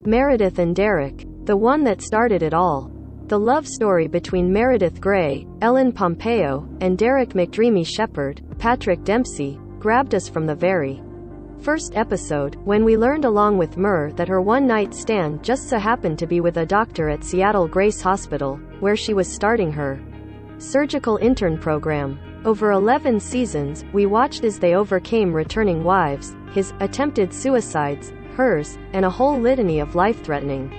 Meredith and Derek, the one that started it all. The love story between Meredith Grey, Ellen Pompeo, and Derek McDreamy Shepherd, Patrick Dempsey, grabbed us from the very first episode, when we learned along with Mur that her one-night stand just so happened to be with a doctor at Seattle Grace Hospital, where she was starting her surgical intern program. Over 11 seasons, we watched as they overcame returning wives, his attempted suicides, hers, and a whole litany of life-threatening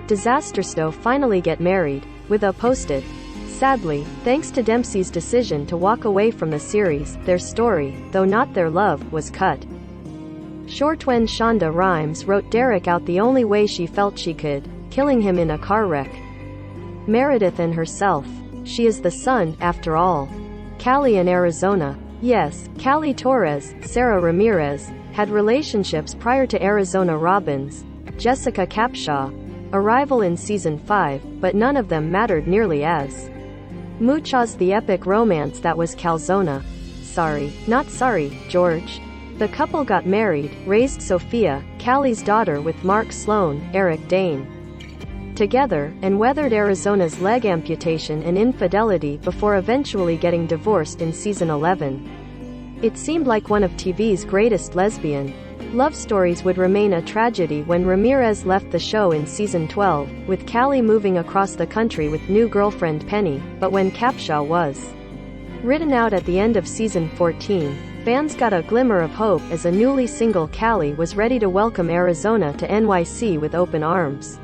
disasters to finally get married, with a posted. Sadly, thanks to Dempsey's decision to walk away from the series, their story, though not their love, was cut short when Shonda Rhimes wrote Derek out the only way she felt she could, killing him in a car wreck. Meredith and herself. She is the sun, after all. Callie in Arizona. Yes, Callie Torres, Sarah Ramirez, had relationships prior to Arizona Robbins, Jessica Capshaw, arrival in season 5, but none of them mattered nearly as much as the epic romance that was Calzona. Sorry, not sorry, George. The couple got married, raised Sophia, Callie's daughter, with Mark Sloan, Eric Dane together, and weathered Arizona's leg amputation and infidelity before eventually getting divorced in season 11. It seemed like one of TV's greatest lesbian love stories would remain a tragedy when Ramirez left the show in season 12, with Callie moving across the country with new girlfriend Penny, but when Capshaw was written out at the end of season 14, fans got a glimmer of hope as a newly single Callie was ready to welcome Arizona to NYC with open arms.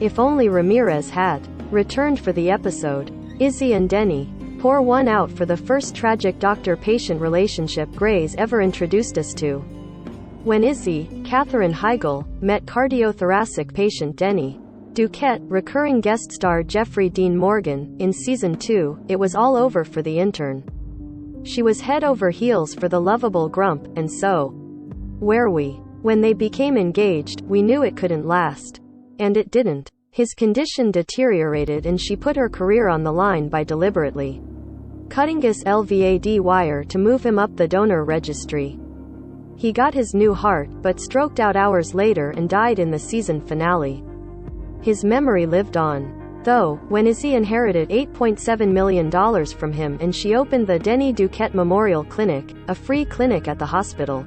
If only Ramirez had returned for the episode. Izzy and Denny. Pour one out for the first tragic doctor-patient relationship Grey's ever introduced us to. When Izzy, Katherine Heigl, met cardiothoracic patient Denny Duquette, recurring guest star Jeffrey Dean Morgan, in season 2, it was all over for the intern. She was head over heels for the lovable Grump, and so were we. When they became engaged, we knew it couldn't last. And it didn't. His condition deteriorated and she put her career on the line by deliberately cutting his LVAD wire to move him up the donor registry. He got his new heart, but stroked out hours later and died in the season finale. His memory lived on, though, when Izzy inherited $8.7 million from him and she opened the Denny Duquette Memorial Clinic, a free clinic at the hospital.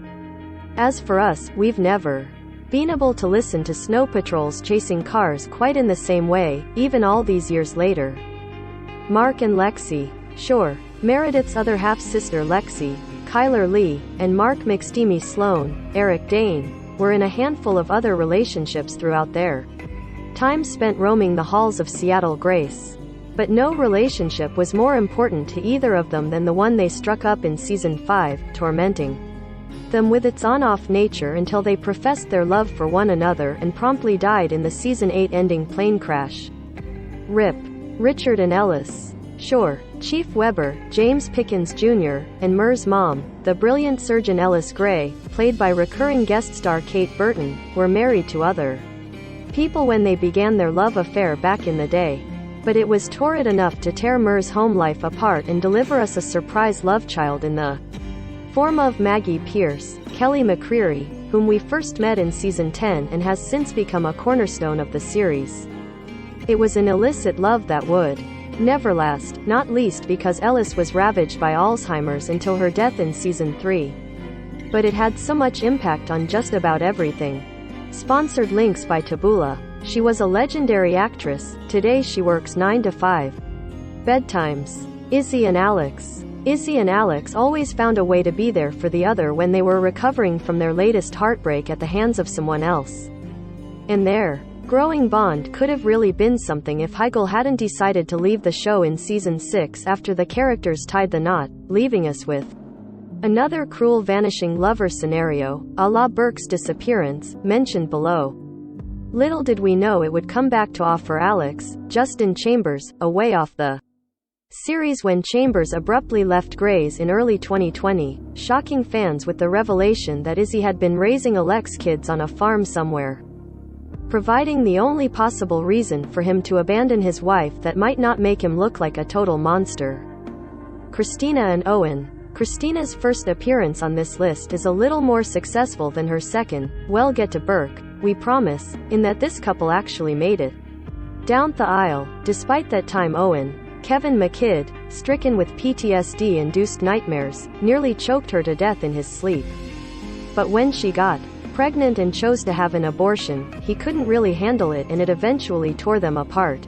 As for us, we've never been able to listen to snow patrols chasing cars quite in the same way, even all these years later. Mark and Lexi. Sure, Meredith's other half-sister Lexi, Kyler Lee, and Mark McSteamy Sloan, Eric Dane, were in a handful of other relationships throughout their time spent roaming the halls of Seattle Grace. But no relationship was more important to either of them than the one they struck up in season 5, tormenting them with its on-off nature until they professed their love for one another and promptly died in the season 8 ending plane crash. RIP. Richard and Ellis. Sure, Chief Weber, James Pickens Jr., and Mur's mom, the brilliant surgeon Ellis Grey, played by recurring guest star Kate Burton, were married to other people when they began their love affair back in the day. But it was torrid enough to tear Mur's home life apart and deliver us a surprise love child in the form of Maggie Pierce, Kelly McCreary, whom we first met in season 10 and has since become a cornerstone of the series. It was an illicit love that would never last, not least because Ellis was ravaged by Alzheimer's until her death in season 3. But it had so much impact on just about everything. Sponsored links by Taboola. She was a legendary actress. Today she works 9 to 5. Bedtimes. Izzy and Alex. Izzy and Alex always found a way to be there for the other when they were recovering from their latest heartbreak at the hands of someone else. And their growing bond could have really been something if Heigl hadn't decided to leave the show in season 6 after the characters tied the knot, leaving us with another cruel vanishing lover scenario, a la Burke's disappearance, mentioned below. Little did we know it would come back to offer Alex, Justin Chambers, a way off the series when Chambers abruptly left Grey's in early 2020, shocking fans with the revelation that Izzy had been raising Alex kids on a farm somewhere, providing the only possible reason for him to abandon his wife that might not make him look like a total monster. Christina and Owen. Christina's first appearance on this list is a little more successful than her second. We'll get to Burke, we promise, in that this couple actually made it down the aisle. Despite that time Owen, Kevin McKidd, stricken with PTSD-induced nightmares, nearly choked her to death in his sleep. But when she got pregnant and chose to have an abortion, he couldn't really handle it and it eventually tore them apart.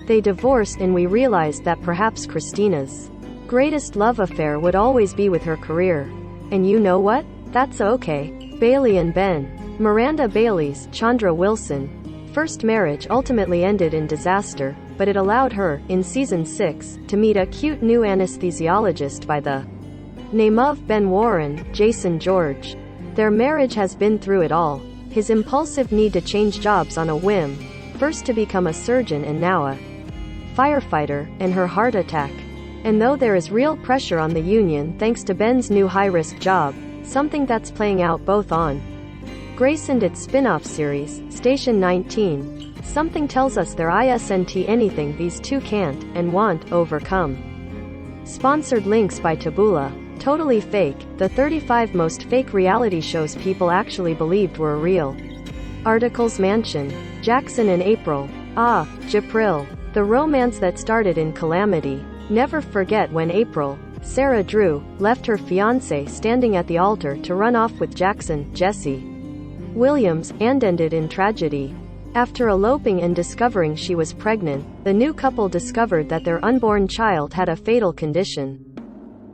They divorced and we realized that perhaps Christina's greatest love affair would always be with her career. And you know what? That's okay. Bailey and Ben. Miranda Bailey's, Chandra Wilson, first marriage ultimately ended in disaster, but it allowed her, in season 6, to meet a cute new anesthesiologist by the name of Ben Warren, Jason George. Their marriage has been through it all. His impulsive need to change jobs on a whim, first to become a surgeon and now a firefighter, and her heart attack. And though there is real pressure on the union thanks to Ben's new high-risk job, something that's playing out both on Grace and its spin-off series, Station 19, something tells us there isn't anything these two can't, and won't, overcome. Sponsored links by Taboola. Totally fake, the 35 most fake reality shows people actually believed were real. Articles Mansion. Jackson and April. Japril. The romance that started in calamity. Never forget when April, Sarah Drew, left her fiancé standing at the altar to run off with Jackson, Jesse Williams, and ended in tragedy. After eloping and discovering she was pregnant, the new couple discovered that their unborn child had a fatal condition,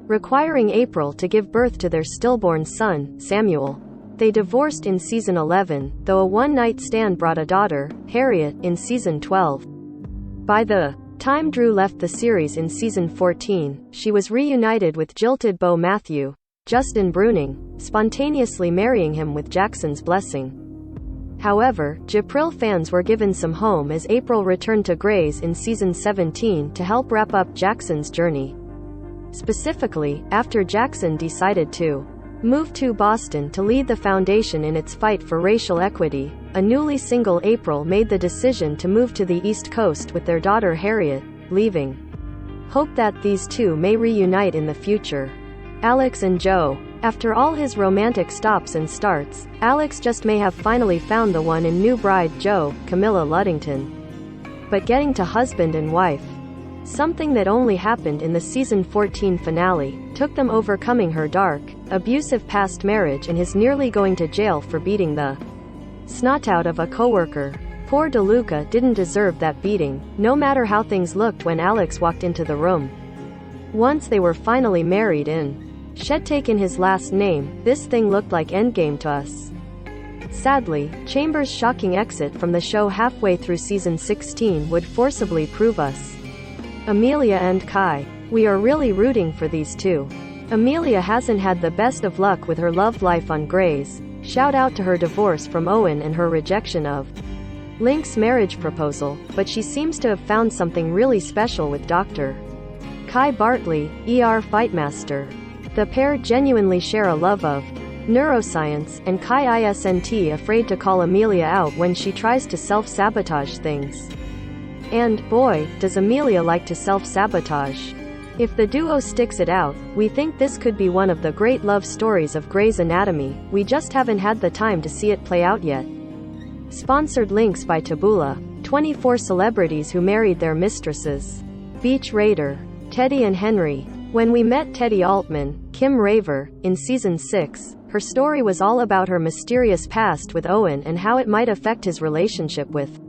requiring April to give birth to their stillborn son, Samuel. They divorced in season 11, though a one-night stand brought a daughter, Harriet, in season 12. By the time Drew left the series in season 14, she was reunited with jilted beau Matthew, Justin Bruning, spontaneously marrying him with Jackson's blessing. However, Japril fans were given some hope as April returned to Grey's in season 17 to help wrap up Jackson's journey. Specifically, after Jackson decided to move to Boston to lead the foundation in its fight for racial equity, a newly single April made the decision to move to the East Coast with their daughter Harriet, leaving hope that these two may reunite in the future. Alex and Joe. After all his romantic stops and starts, Alex just may have finally found the one in new bride Joe, Camilla Luddington. But getting to husband and wife, something that only happened in the season 14 finale, took them overcoming her dark, abusive past marriage and his nearly going to jail for beating the snot out of a coworker. Poor DeLuca didn't deserve that beating, no matter how things looked when Alex walked into the room. Once they were finally married and Shed taken his last name, this thing looked like Endgame to us. Sadly, Chambers' shocking exit from the show halfway through season 16 would forcibly prove us. Amelia and Kai. We are really rooting for these two. Amelia hasn't had the best of luck with her love life on Grey's. Shout out to her divorce from Owen and her rejection of Link's marriage proposal, but she seems to have found something really special with Dr. Kai Bartley, ER Fightmaster. The pair genuinely share a love of neuroscience, and Kai isn't afraid to call Amelia out when she tries to self-sabotage things. And, boy, does Amelia like to self-sabotage. If the duo sticks it out, we think this could be one of the great love stories of Grey's Anatomy, we just haven't had the time to see it play out yet. Sponsored links by Taboola. 24 celebrities who married their mistresses. Beach Raider. Teddy and Henry. When we met Teddy Altman, Kim Raver, in season 6, her story was all about her mysterious past with Owen and how it might affect his relationship with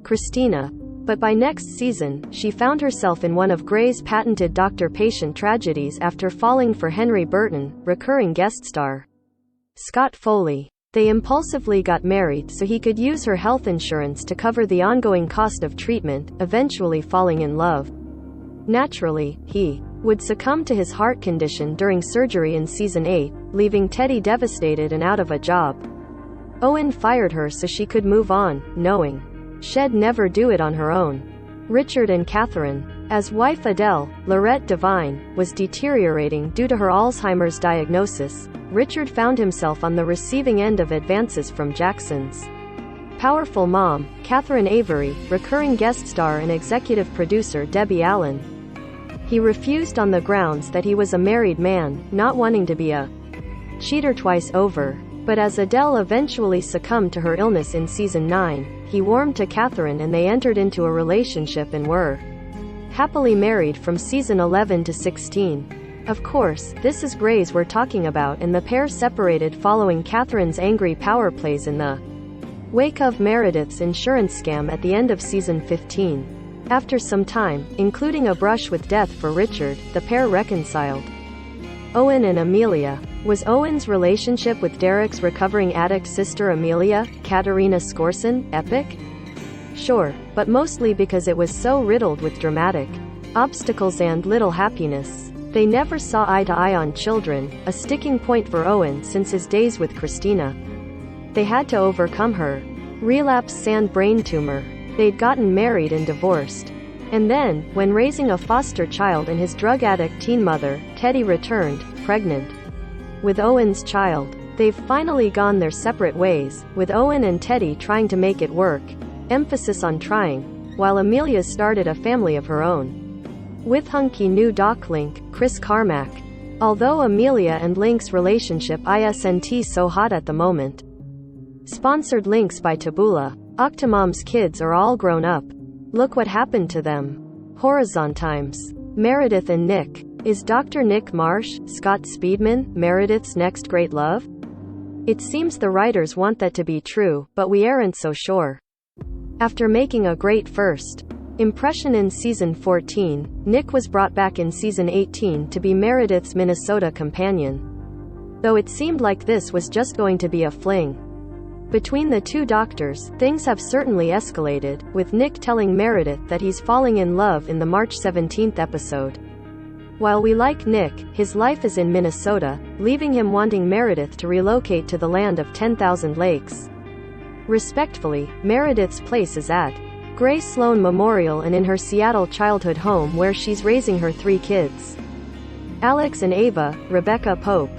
Christina. But by next season, she found herself in one of Grey's patented doctor-patient tragedies after falling for Henry Burton, recurring guest star Scott Foley. They impulsively got married so he could use her health insurance to cover the ongoing cost of treatment, eventually falling in love. Naturally, he would succumb to his heart condition during surgery in season 8, leaving Teddy devastated and out of a job. Owen fired her so she could move on, knowing she'd never do it on her own. Richard and Catherine. As wife Adele, Lorette Devine, was deteriorating due to her Alzheimer's diagnosis, Richard found himself on the receiving end of advances from Jackson's powerful mom, Catherine Avery, recurring guest star and executive producer Debbie Allen. He refused on the grounds that he was a married man, not wanting to be a cheater twice over. But as Adele eventually succumbed to her illness in season 9, he warmed to Catherine and they entered into a relationship and were happily married from season 11 to 16. Of course, this is Grey's we're talking about, and the pair separated following Catherine's angry power plays in the wake of Meredith's insurance scam at the end of season 15. After some time, including a brush with death for Richard, the pair reconciled. Owen and Amelia. Was Owen's relationship with Derek's recovering addict sister Amelia, Katerina Skorson, epic? Sure, but mostly because it was so riddled with dramatic obstacles and little happiness. They never saw eye to eye on children, a sticking point for Owen since his days with Christina. They had to overcome her relapsed sand brain tumor. They'd gotten married and divorced. And then, when raising a foster child and his drug addict teen mother, Teddy returned, pregnant with Owen's child. They've finally gone their separate ways, with Owen and Teddy trying to make it work, emphasis on trying, while Amelia's started a family of her own with hunky new Doc Link, Chris Carmack. Although Amelia and Link's relationship isn't so hot at the moment. Sponsored links by Taboola. Octomom's kids are all grown up. Look what happened to them. Horizon Times. Meredith and Nick. Is Dr. Nick Marsh, Scott Speedman, Meredith's next great love? It seems the writers want that to be true, but we aren't so sure. After making a great first impression in season 14, Nick was brought back in season 18 to be Meredith's Minnesota companion. Though it seemed like this was just going to be a fling between the two doctors, things have certainly escalated, with Nick telling Meredith that he's falling in love in the March 17 episode. While we like Nick, his life is in Minnesota, leaving him wanting Meredith to relocate to the land of 10,000 lakes. Respectfully, Meredith's place is at Gray Sloan Memorial and in her Seattle childhood home where she's raising her 3 kids. Alex and Ava, Rebecca Pope.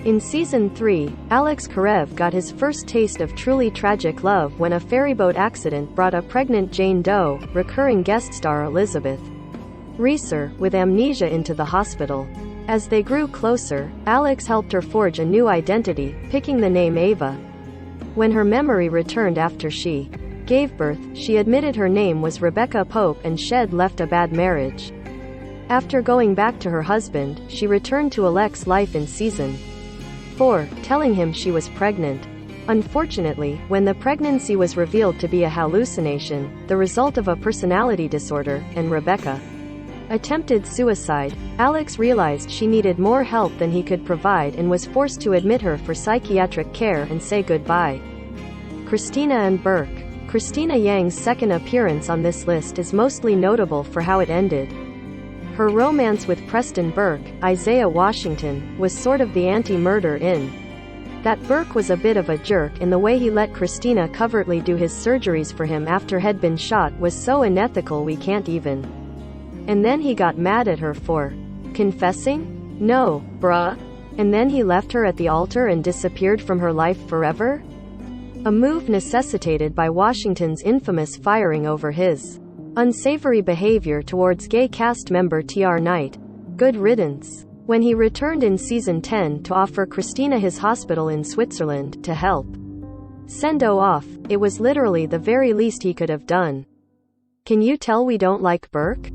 In season 3, Alex Karev got his first taste of truly tragic love when a ferryboat accident brought a pregnant Jane Doe, recurring guest star Elizabeth Reeser, with amnesia into the hospital. As they grew closer, Alex helped her forge a new identity, picking the name Ava. When her memory returned after she gave birth, she admitted her name was Rebecca Pope and she'd left a bad marriage. After going back to her husband, she returned to Alex's life in season 4, telling him she was pregnant. Unfortunately, when the pregnancy was revealed to be a hallucination, the result of a personality disorder, and Rebecca attempted suicide, Alex realized she needed more help than he could provide and was forced to admit her for psychiatric care and say goodbye. Christina and Burke. Christina Yang's second appearance on this list is mostly notable for how it ended. Her romance with Preston Burke, Isaiah Washington, was sort of the anti-murder in that Burke was a bit of a jerk, and the way he let Christina covertly do his surgeries for him after he'd been shot was so unethical we can't even. And then he got mad at her for confessing? No, bruh. And then he left her at the altar and disappeared from her life forever? A move necessitated by Washington's infamous firing over his unsavory behavior towards gay cast member T.R. Knight. Good riddance. When he returned in season 10 to offer Christina his hospital in Switzerland to help Sendo off, it was literally the very least he could have done. Can you tell we don't like Burke?